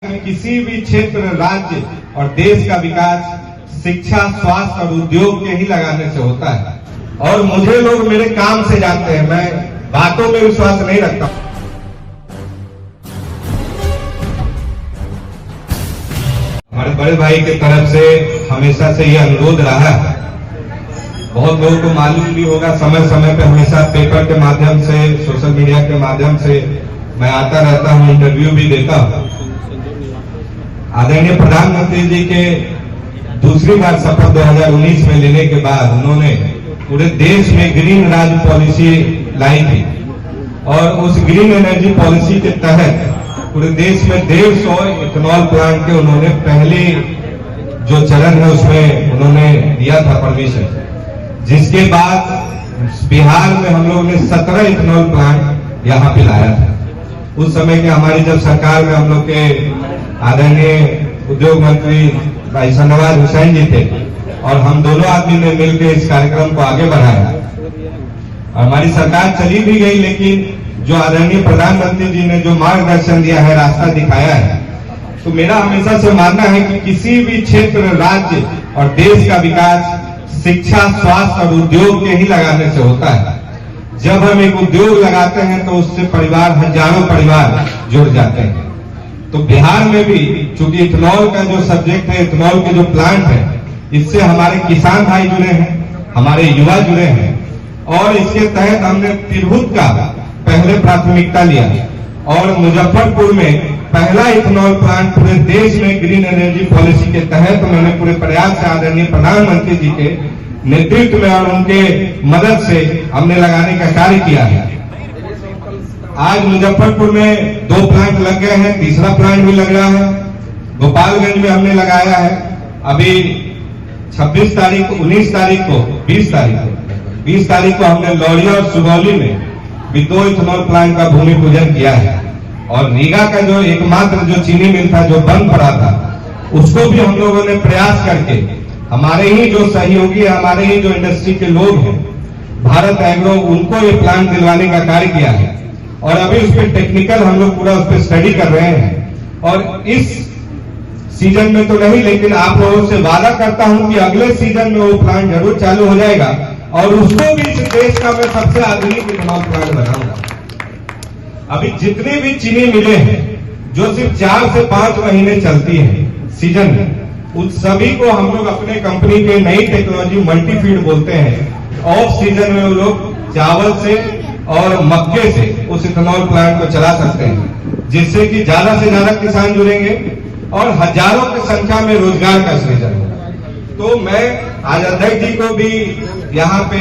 में किसी भी क्षेत्र, राज्य और देश का विकास शिक्षा, स्वास्थ्य और उद्योग के ही लगाने से होता है। और मुझे लोग मेरे काम से जानते हैं, मैं बातों में विश्वास नहीं रखता। हमारे बड़े भाई की तरफ से हमेशा से यह अनुरोध रहा है। बहुत लोगों को मालूम भी होगा, समय समय पे हमेशा पेपर के माध्यम से, सोशल मीडिया के माध्यम से मैं आता रहता हूं, इंटरव्यू भी देता हूं। आदरणीय प्रधानमंत्री जी के दूसरी बार शपथ 2019 में लेने के बाद उन्होंने पूरे देश में ग्रीन राज पॉलिसी लाई थी और उस ग्रीन एनर्जी पॉलिसी के तहत पूरे देश में 150 इथेनॉल प्लांट के उन्होंने पहले जो चरण है उसमें उन्होंने दिया था परमिशन, जिसके बाद बिहार में हम लोगों ने 17 इथेनॉल प्लांट यहाँ पे लाया था। उस समय के हमारी जब सरकार में हम लोग के आदरणीय उद्योग मंत्री भाई नवाज हुसैन जी थे और हम दोनों आदमी ने मिलकर इस कार्यक्रम को आगे बढ़ाया। और हमारी सरकार चली भी गई, लेकिन जो आदरणीय प्रधानमंत्री जी ने जो मार्गदर्शन दिया है, रास्ता दिखाया है, तो मेरा हमेशा से मानना है कि किसी भी क्षेत्र, राज्य और देश का विकास शिक्षा, स्वास्थ्य और उद्योग के ही लगाने से होता है। जब हम एक उद्योग लगाते हैं तो उससे परिवार, हजारों परिवार जुड़ जाते हैं। तो बिहार में भी चूंकि इथेनॉल का जो सब्जेक्ट है, इथेनॉल के जो प्लांट है, इससे हमारे किसान भाई जुड़े हैं, हमारे युवा जुड़े हैं और इसके तहत हमने तिरहुत का पहले प्राथमिकता लिया और मुजफ्फरपुर में पहला इथेनॉल प्लांट पूरे देश में ग्रीन एनर्जी पॉलिसी के तहत मैंने पूरे प्रयास से आदरणीय प्रधानमंत्री जी के नेतृत्व में और उनके मदद से हमने लगाने का कार्य किया है। आज मुजफ्फरपुर में 2 प्लांट लग गए हैं, तीसरा प्लांट भी लग रहा है। गोपालगंज में हमने लगाया है। अभी 26 तारीख, 19 तारीख को, 20 तारीख को हमने लौरिया और सुगौली में भी 2 इथेनॉल प्लांट का भूमि पूजन किया है। और रीगा का जो एकमात्र जो चीनी मिल था जो बंद पड़ा था, उसको भी हम लोगों ने प्रयास करके, हमारे ही जो सहयोगी, हमारे ही जो इंडस्ट्री के लोग हैं, भारत एग्रो, उनको ये प्लांट दिलवाने का कार्य किया है। और अभी उस पर टेक्निकल हम लोग पूरा उस पर स्टडी कर रहे हैं और इस सीजन में तो नहीं, लेकिन आप लोगों से वादा करता हूं कि अगले सीजन में वो प्लांट जरूर चालू हो जाएगा और उसको भी इस देश का मैं सबसे आधुनिक इथेनॉल प्लांट बनाऊंगा। अभी जितने भी चीनी मिले हैं जो सिर्फ 4 से 5 महीने चलती है सीजन में, उन सभी को हम लोग अपने कंपनी के नई टेक्नोलॉजी मल्टीफीड बोलते हैं, ऑफ सीजन में वो लोग चावल से और मक्के से उस इथेनॉल प्लांट को चला सकते हैं, जिससे कि ज्यादा से ज्यादा किसान जुड़ेंगे और हजारों की संख्या में रोजगार का सृजन होगा। तो मैं आज अध्यक्ष जी को भी यहाँ पे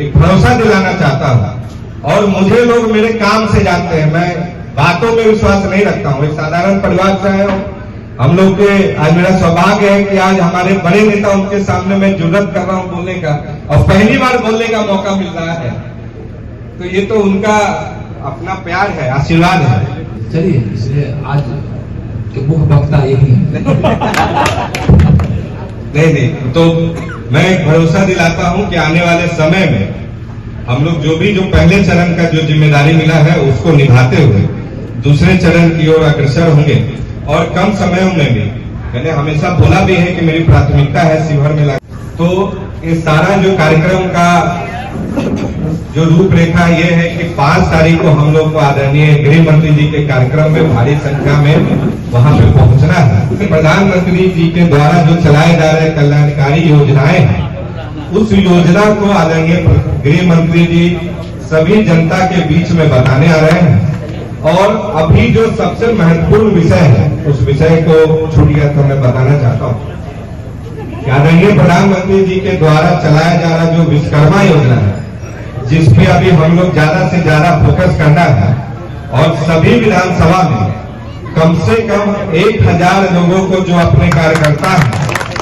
एक भरोसा दिलाना चाहता हूँ और मुझे लोग मेरे काम से जानते हैं, मैं बातों में विश्वास नहीं रखता हूँ। एक साधारण परिवार से आया हूँ। हम लोग के आज मेरा सौभाग्य है कि आज हमारे बड़े नेता, उनके सामने मैं जुर्रत कर रहा हूँ बोलने का और पहली बार बोलने का मौका मिल रहा है, तो ये तो उनका अपना प्यार है, आशीर्वाद है। चलिए, इसलिए आज के मुख्य वक्ता यही है। नहीं, तो मैं भरोसा दिलाता हूं कि आने वाले समय में हम लोग जो पहले चरण का जो जिम्मेदारी मिला है उसको निभाते हुए दूसरे चरण की ओर अग्रसर होंगे और कम समय में भी, मैंने हमेशा बोला भी है कि मेरी प्राथमिकता है शिवहर में तो इस सारा जो कार्यक्रम का जो रूपरेखा ये है कि 5 तारीख को हम लोग को आदरणीय गृह मंत्री जी के कार्यक्रम में भारी संख्या में वहां पे पहुंचना है। प्रधानमंत्री जी के द्वारा जो चलाए जा रहे कल्याणकारी योजनाएं हैं, उस योजना को आदरणीय गृह मंत्री जी सभी जनता के बीच में बताने आ रहे हैं। और अभी जो सबसे महत्वपूर्ण विषय है, उस विषय को छूट गया तो मैं बताना चाहता हूँ कि आदरणीय प्रधानमंत्री जी के द्वारा चलाया जा रहा जो विश्वकर्मा योजना है, जिसपे अभी हम लोग ज्यादा से ज्यादा फोकस करना है और सभी विधानसभा में कम से कम 1000 लोगों को जो अपने कार्यकर्ता हैं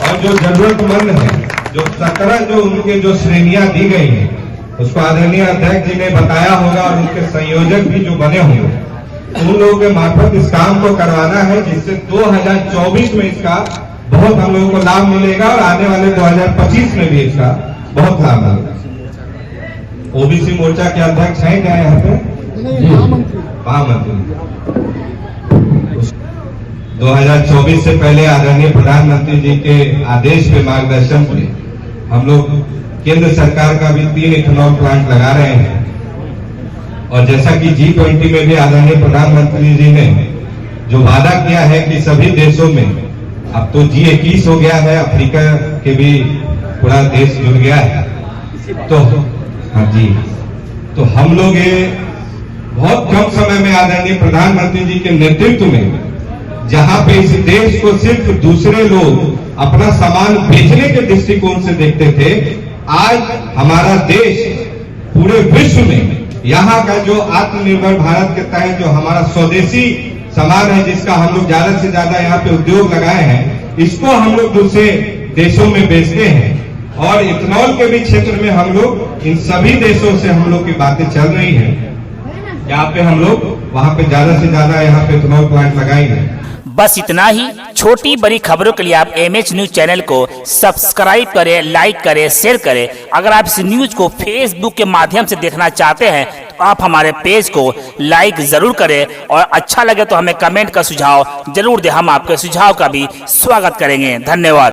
और जो जरूरतमंद है, जो 17 जो उनके जो श्रेणियां दी गई हैं, उसको आदरणीय अध्यक्ष जी ने बताया होगा और उनके संयोजक भी जो बने होंगे, उन लोगों के मार्फत इस काम को करवाना है, जिससे 2024 में इसका बहुत हम लोगों को लाभ मिलेगा और आने वाले 2025 में भी इसका बहुत लाभ मिलेगा। ओबीसी मोर्चा के अध्यक्ष हैं क्या यहाँ पे? महामंत्री। 2024 से पहले आदरणीय प्रधानमंत्री जी के आदेश पे मार्गदर्शन पे हम लोग केंद्र सरकार का भी 3 इथेनॉल प्लांट लगा रहे हैं। और जैसा कि G20 में भी आदरणीय प्रधानमंत्री जी ने जो वादा किया है कि सभी देशों में, अब तो G21 हो गया है, अफ्रीका के भी पूरा देश जुड़ गया है, तो हाँ जी, तो हम लोग ये बहुत कम समय में आदरणीय प्रधानमंत्री जी के नेतृत्व में, जहां पे इस देश को सिर्फ दूसरे लोग अपना सामान बेचने के दृष्टिकोण से देखते थे, आज हमारा देश पूरे विश्व में यहाँ का जो आत्मनिर्भर भारत के तहत जो हमारा स्वदेशी सामान है, जिसका हम लोग ज्यादा से ज्यादा यहाँ पे उद्योग लगाए हैं, इसको हम लोग दूसरे देशों में बेचते हैं। और इथेनॉल के भी क्षेत्र में हम लोग इन सभी देशों से हम लोग की बातें चल रही हैं, यहाँ पे हम लोग वहां पे ज्यादा से ज्यादा यहाँ पे इथेनॉल प्लांट लगाएंगे। बस इतना ही। छोटी बड़ी खबरों के लिए आप MH न्यूज चैनल को सब्सक्राइब करें, लाइक करें, शेयर करें। अगर आप इस न्यूज को फेसबुक के माध्यम से देखना चाहते हैं तो आप हमारे पेज को लाइक जरूर करें, और अच्छा लगे तो हमें कमेंट का सुझाव जरूर दें। हम आपके सुझाव का भी स्वागत करेंगे। धन्यवाद।